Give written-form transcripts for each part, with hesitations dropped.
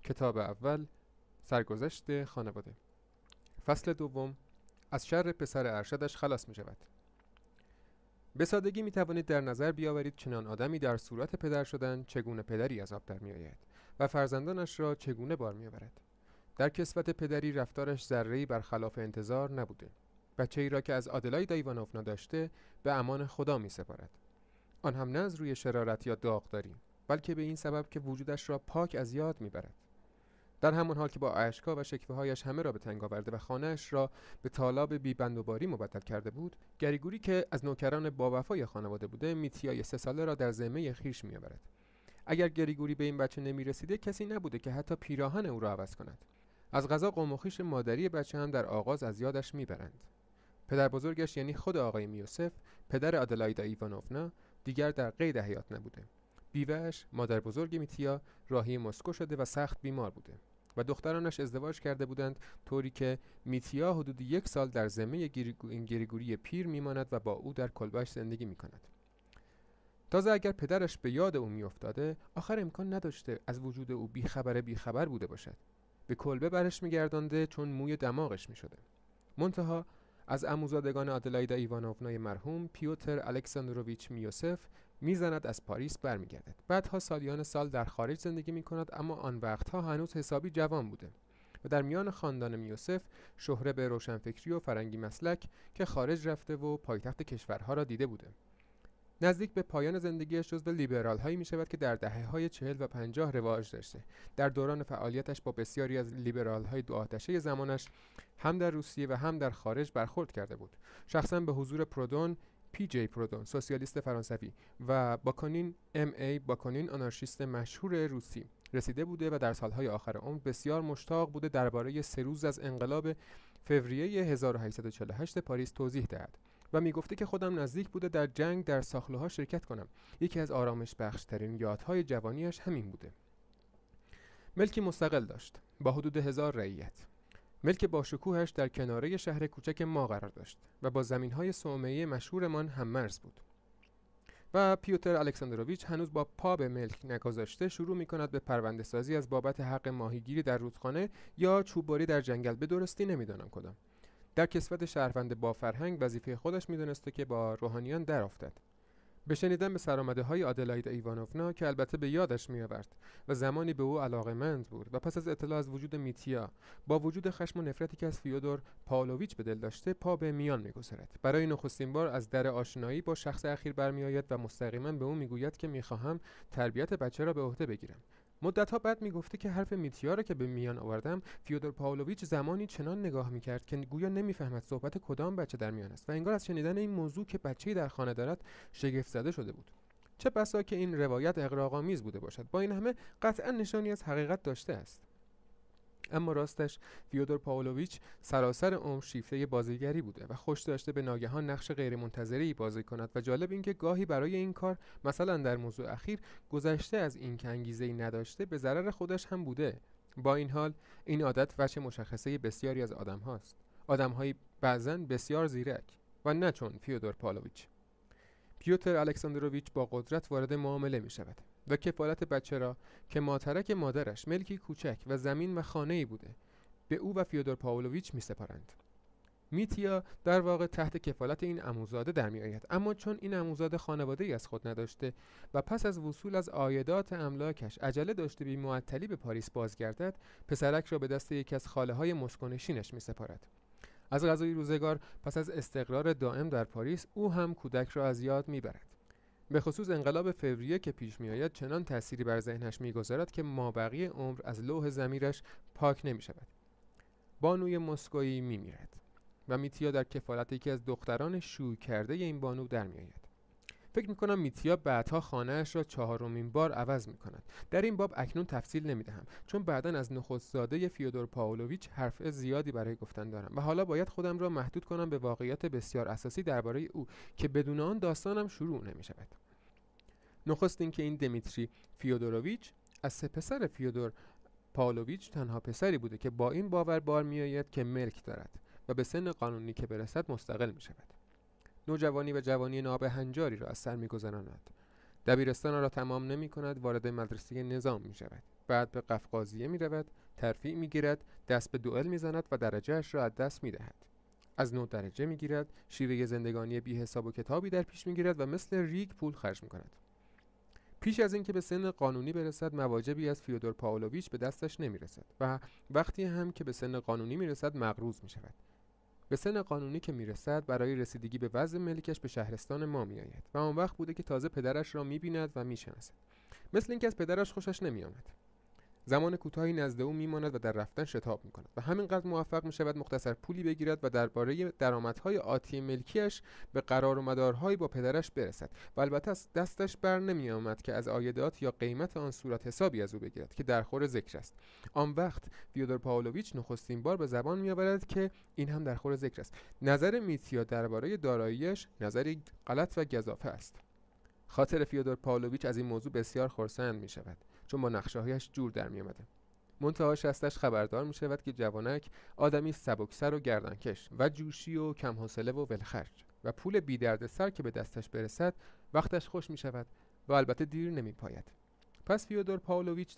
کتاب اول، سرگذشت خانواده. فصل دوم، از شر پسر ارشدش خلاص می شود. به سادگی می توانید در نظر بیاورید چنان آدمی در صورت پدر شدن چگونه پدری از آب در می آید و فرزندانش را چگونه بار می آورد. در کسوت پدری رفتارش ذره‌ای برخلاف انتظار نبوده. بچه‌ای را که از آدلایدا ایوانوفنا داشته به امان خدا می سپارد. آن هم نه از روی شرارت یا داغداری، بلکه به این سبب که وجودش را پاک از یاد می برد. در همان حال که با اشک‌ها و شکوه‌هایش همه را به تنگ آورده و خانه‌اش را به تالاب بی‌بند و باری مبدل کرده بود، گریگوری که از نوکران باوفای خانواده بوده، میتیای 3 ساله را در ذمه خویش می‌آورد. اگر گریگوری به این بچه نمی‌رسیده، کسی نبوده که حتی پیراهن او را عوض کند. از قضا قوم و خویش مادری بچه هم در آغاز از یادش می‌برند. پدر بزرگش یعنی خود آقای میوسف، پدر آدلایدا ایوانوفنا، دیگر در قید حیات نبوده. بیوه‌اش، مادر بزرگ میتیا، راهی مسکو شده و سخت بیمار بوده و دخترانش ازدواج کرده بودند، طوری که میتیا حدود 1 سال در ذمه گریگوری پیر میماند و با او در کلبه‌اش زندگی میکند. تازه اگر پدرش به یاد او میافتاده، آخر امکان نداشته از وجود او بیخبر بوده باشد. به کلبه برش میگردانده چون موی دماغش میشده. منتها از عموزادگان آدلایدا ایوانوفنای مرحوم، پیوتر الکساندروویچ میوسف میزند از پاریس برمیگردد. بعدها سالیان سال در خارج زندگی میکند، اما آن وقتها هنوز حسابی جوان بوده و در میان خاندان میوسف شهره به روشنفکری و فرنگی مسلک که خارج رفته و پایتخت کشورها را دیده بوده. نزدیک به پایان زندگیش جزو لیبرال هایی می شود که در دهه‌های 40 و 50 رواج داشته. در دوران فعالیتش با بسیاری از لیبرال های دو آتشه زمانش هم در روسیه و هم در خارج برخورد کرده بود. شخصا به حضور پرودون، پی جی پرودون، سوسیالیست فرانسوی، و باکونین، ام ای باکونین، آنارشیست مشهور روسی، رسیده بوده و در سالهای آخر عمر بسیار مشتاق بوده درباره 3 روز از انقلاب فوریه 1848 پاریس توضیح دهد و میگفته که خودم نزدیک بوده در جنگ در ساخلوها شرکت کنم. یکی از آرامش بخشترین یادهای جوانیش همین بوده. ملکی مستقل داشت با حدود 1000 رعیت. ملک با شکوهش در کناره شهر کوچک ما قرار داشت و با زمین‌های صومعه مشهورمان هم مرز بود. و پیوتر الکساندروویچ هنوز با پا به ملک نگذاشته شروع می‌کند به پرونده سازی از بابت حق ماهیگیری در رودخانه یا چوببری در جنگل، به درستی نمی‌دانم کدام. در کسوت شهروند با فرهنگ وظیفه خودش می‌دانسته که با روحانیان در افتد. به شنیدن به سرآمده‌های آدلایدا ایوانوفنا که البته به یادش می‌آورد و زمانی به او علاقه‌مند بود و پس از اطلاع از وجود میتیا با وجود خشم و نفرتی که از فیودور پاولویچ به دل داشته، پا به میان می‌گذارد. برای نخستین بار از در آشنایی با شخص اخیر برمی‌آید و مستقیما به او می‌گوید که می‌خواهم تربیت بچه را به عهده بگیرم. مدت‌ها بعد میگفته که حرف میتیا را که به میان آوردم، فیودور پاولویچ زمانی چنان نگاه میکرد که گویا نمیفهمد صحبت کدام بچه در میان است و انگار از شنیدن این موضوع که بچه‌ای در خانه دارد شگفت زده شده بود. چه بسا که این روایت اغراق‌آمیز بوده باشد، با این همه قطعا نشانی از حقیقت داشته است. اما راستش فیودور پاولویچ سراسر عمر شیفته بازیگری بوده و خوش داشته به ناگهان نقش غیرمنتظره‌ای بازی کند و جالب این که گاهی برای این کار، مثلا در موضوع اخیر، گذشته از این که انگیزه‌ای نداشته به ضرر خودش هم بوده. با این حال این عادت وجه مشخصه بسیاری از آدم هاست، آدم‌های بعضن بسیار زیرک و نه چون فیودور پاولویچ. پیوتر الکساندروویچ با قدرت وارد معامله می شود و کفالت بچه را که ماترک مادرش ملکی کوچک و زمین و خانه‌ای بوده به او و فیودور پاولویچ می سپارند. میتیا در واقع تحت کفالت این عموزاده در می آید، اما چون این عموزاده خانواده‌ای از خود نداشته و پس از وصول از عایدات املاکش عجله داشته بی معطلی به پاریس بازگردد، پسرک را به دست یکی از خاله‌های مسکونشینش می سپارد. از قضای روزگار پس از استقرار دائم در پاریس، او هم کودک را از یاد میبرد. به خصوص انقلاب فوریه که پیش میآید چنان تأثیری بر ذهنش میگذارد که مابقی عمر از لوح ضمیرش پاک نمیشود. بانوی مسکویی میمیرد و میتیا در کفالت یکی از دختران شوی کرده این بانو در میآید. فکر میکنم میتیا بعدها خانه‌اش را 4مین بار عوض میکند. در این باب اکنون تفصیل نمیدهم، چون بعداً از نخستزاده فیودور پاولویچ حرف زیادی برای گفتن دارم و حالا باید خودم را محدود کنم به واقعیت بسیار اساسی درباره او که بدون آن داستانم شروع نمیشود. نخست این که این دمیتری فیودوروویچ از 3 پسر فیودور پاولویچ تنها پسری بوده که با این باور بار میآید که ملک دارد و به سن قانونی که برسد مستقل میشود. نوجوانی و جوانی نابهنجاری را از سر می‌گذراند. دبیرستان را تمام نمی‌کند، وارد مدرسه نظام می‌شود. بعد به قفقازیه می رود، ترفیع می گیرد، دست به دوئل می زند و درجهش را از دست می دهد. از نو درجه می گیرد، شیوه زندگانی بی حساب و کتابی در پیش می گیرد و مثل ریگ پول خرج می کند. پیش از اینکه به سن قانونی برسد مواجبی از فیودور پاولویچ به دستش نمی رسد و وقتی هم که به سن قانونی می رسد مقروض می شود. به سن قانونی که می رسد برای رسیدگی به وضع ملکش به شهرستان ما می آید و آن وقت بوده که تازه پدرش را می بیند و می شناسد. مثل اینکه از پدرش خوشش نمی آمد. زمان کوتاهی نزد او میماند و در رفتن شتاب میکند و همینقدر موفق میشود مختصر پولی بگیرد و درباره درآمدهای آتی ملکیش به قرار و مدارهایی با پدرش برسد و البته از دستش بر نمیآمد که از عایدات یا قیمت آن صورت حسابی از او بگیرد که در خور ذکر است. آن وقت فیودور پاولویچ نخستین بار به زبان میآورد که این هم در خور ذکر است. نظر میتیا درباره داراییش نظری غلط و گزافه است. خاطر فیودور پاولویچ از این موضوع بسیار خرسند می شود چون با نقشه‌هایش جور در می آمده. منتها شستش خبردار می شود که جوانک آدمی سبکسر و گردنکش و جوشی و کم حوصله و ولخرج و پول بی درد سر که به دستش برسد وقتش خوش می شود و البته دیر نمی پاید. پس فیودور پاولویچ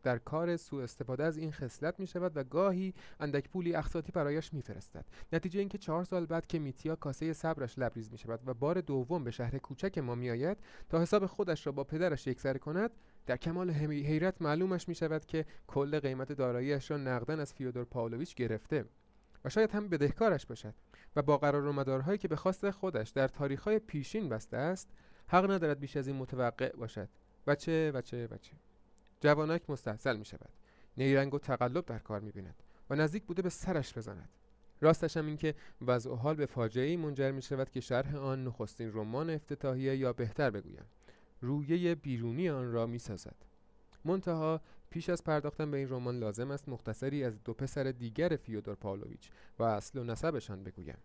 در کار سوء استفاده از این خصلت می شود و گاهی اندک پولی اقساطی برایش می فرستد. نتیجه اینکه 4 سال بعد که میتیا کاسه صبرش لبریز می شود و بار دوم به شهر کوچک ما می آید تا حساب خودش را با پدرش یکسره کند، در کمال حیرت معلومش می شود که کل قیمت داراییش را نقدن از فیودور پاولویچ گرفته و شاید هم بدهکارش باشد و با قرار و مدارهایی که به خواست خودش در تاریخ‌های پیشین بسته است حق ندارد بیش از این متوقع باشد. و چه جوانک مستحصل می شود، نیرنگ و تقلب در کار می بیند و نزدیک بوده به سرش بزند. راستش هم این که وضع و حال به فاجعه‌ای منجر می شود که شرح آن نخستین رمان افتتاحیه یا بهتر بگویم رویه بیرونی آن را می سازد. منتها پیش از پرداختن به این رمان لازم است مختصری از 2 پسر دیگر فیودور پاولویچ و اصل و نسبشان بگویم.